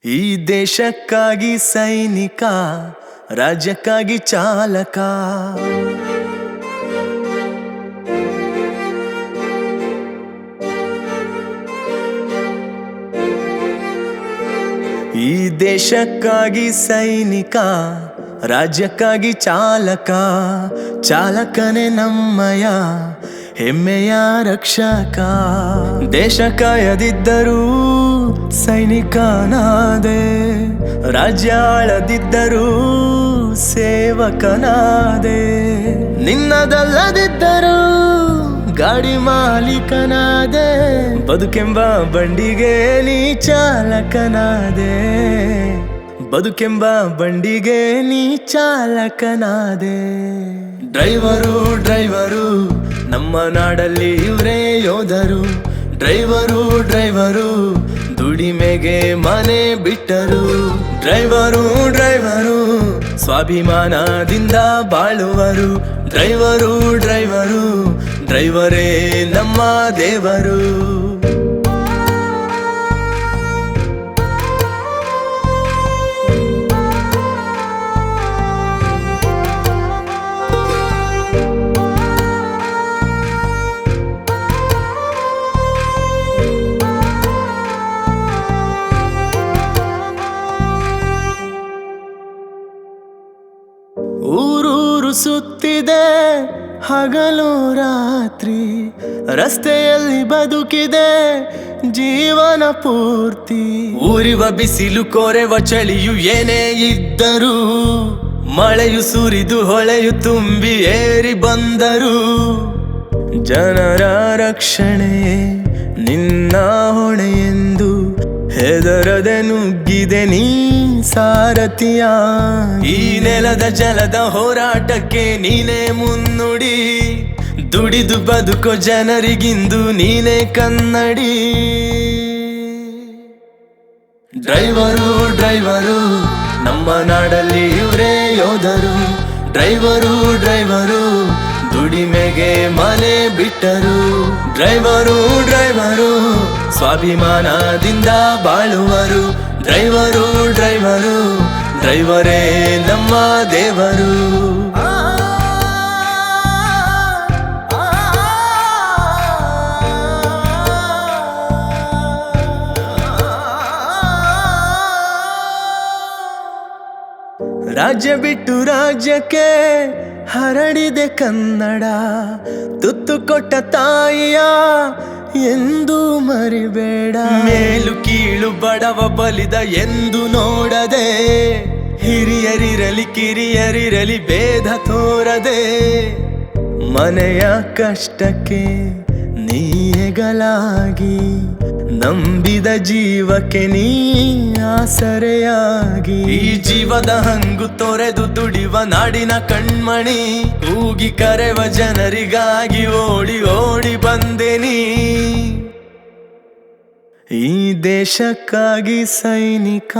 ಈ ದೇಶಕ್ಕಾಗಿ ಸೈನಿಕ, ರಾಜ್ಯಕ್ಕಾಗಿ ಚಾಲಕ. ಈ ದೇಶಕ್ಕಾಗಿ ಸೈನಿಕ, ರಾಜ್ಯಕ್ಕಾಗಿ ಚಾಲಕ. ಚಾಲಕನೇ ನಮ್ಮಯ ಹೆಮ್ಮೆಯ ರಕ್ಷಕ. ದೇಶ ಕಾಯದಿದ್ದರೂ ಸೈನಿಕನಾದೆ, ರಾಜ್ಯ ಆಳದಿದ್ದರೂ ಸೇವಕನಾದೆ. ನಿನ್ನದಲ್ಲದಿದ್ದರೂ ಗಾಡಿ ಮಾಲೀಕನಾದೆ, ಬದುಕೆಂಬ ಬಂಡಿಗೆ ನೀ ಚಾಲಕನಾದೆ. ಬದುಕೆಂಬ ಬಂಡಿಗೆ ನೀ ಚಾಲಕನಾದೆ. ಡ್ರೈವರು ಡ್ರೈವರು ನಮ್ಮ ನಾಡಲ್ಲಿ ಇವರೇ ಯೋಧರು. ಡ್ರೈವರು ಡ್ರೈವರು ದುಡಿಮೆಗೆ ಮನೆ ಬಿಟ್ಟರು. ಡ್ರೈವರು ಡ್ರೈವರು ಸ್ವಾಭಿಮಾನದಿಂದ ಬಾಳುವರು. ಡ್ರೈವರು ಡ್ರೈವರು ಡ್ರೈವರೇ ನಮ್ಮ ದೇವರು. ಊರೂರು ಸುತ್ತಿದೆ ಹಗಲು ರಾತ್ರಿ, ರಸ್ತೆಯಲ್ಲಿ ಬದುಕಿದೆ ಜೀವನ ಪೂರ್ತಿ. ಊರಿವ ಬಿಸಿಲು ಕೊರೆವ ಚಳಿಯು ಏನೇ ಇದ್ದರೂ, ಮಳೆಯು ಸುರಿದು ಹೊಳೆಯು ತುಂಬಿ ಏರಿ ಬಂದರು. ಜನರ ರಕ್ಷಣೆ ನಿನ್ನ ಹೊಣೆ ಎಂದು ಹೆದರದೆ ನುಗ್ಗಿದೆ ನೀ ಸಾರಥಿಯ. ಈ ನೆಲದ ಜಲದ ಹೋರಾಟಕ್ಕೆ ನೀನೇ ಮುನ್ನುಡಿ, ದುಡಿದು ಬದುಕೋ ಜನರಿಗಿಂದು ನೀನೇ ಕನ್ನಡಿ. ಡ್ರೈವರು ಡ್ರೈವರು ನಮ್ಮ ನಾಡಲ್ಲಿ ಇವರೇ ಯೋಧರು. ಡ್ರೈವರು ಡ್ರೈವರು ದುಡಿಮೆಗೆ ಮನೆ ಬಿಟ್ಟರು. ಡ್ರೈವರು ಡ್ರೈವರು ಸ್ವಾಭಿಮಾನದಿಂದ ಬಾಳುವರು. ಡ್ರೈವರು ಡ್ರೈವರು ಡ್ರೈವರೇ ನಮ್ಮ ದೇವರು. ರಾಜ್ಯ ಬಿಟ್ಟು ರಾಜ್ಯಕ್ಕೆ ಹರಡಿದೆ ಕನ್ನಡ. ತುತ್ತು ಕೊಟ್ಟ ತಾಯಿಯ ಎಂದು ಮರಿಬೇಡ. ಮೇಲು ಕೀಳು ಬಡವ ಬಲಿದ ಎಂದು ನೋಡದೆ, ಹಿರಿಯರಿರಲಿ ಕಿರಿಯರಿರಲಿ ಭೇದ ತೋರದೆ. ಮನೆಯ ಕಷ್ಟಕ್ಕೆ ನೀ ಹೆಗಲಾಗಿ, ನಂಬಿದ ಜೀವಕ್ಕೆ ನೀ ಆಸರೆಯಾಗಿ. ಈ ಜೀವದ ಹಂಗು ತೊರೆದು ದುಡಿವ ನಾಡಿನ ಕಣ್ಮಣಿ, ಕೂಗಿ ಕರೆವ ಜನರಿಗಾಗಿ ಓಡಿ ಓಡಿ ಬಂದೆನಿ. ಈ ದೇಶಕ್ಕಾಗಿ ಸೈನಿಕ.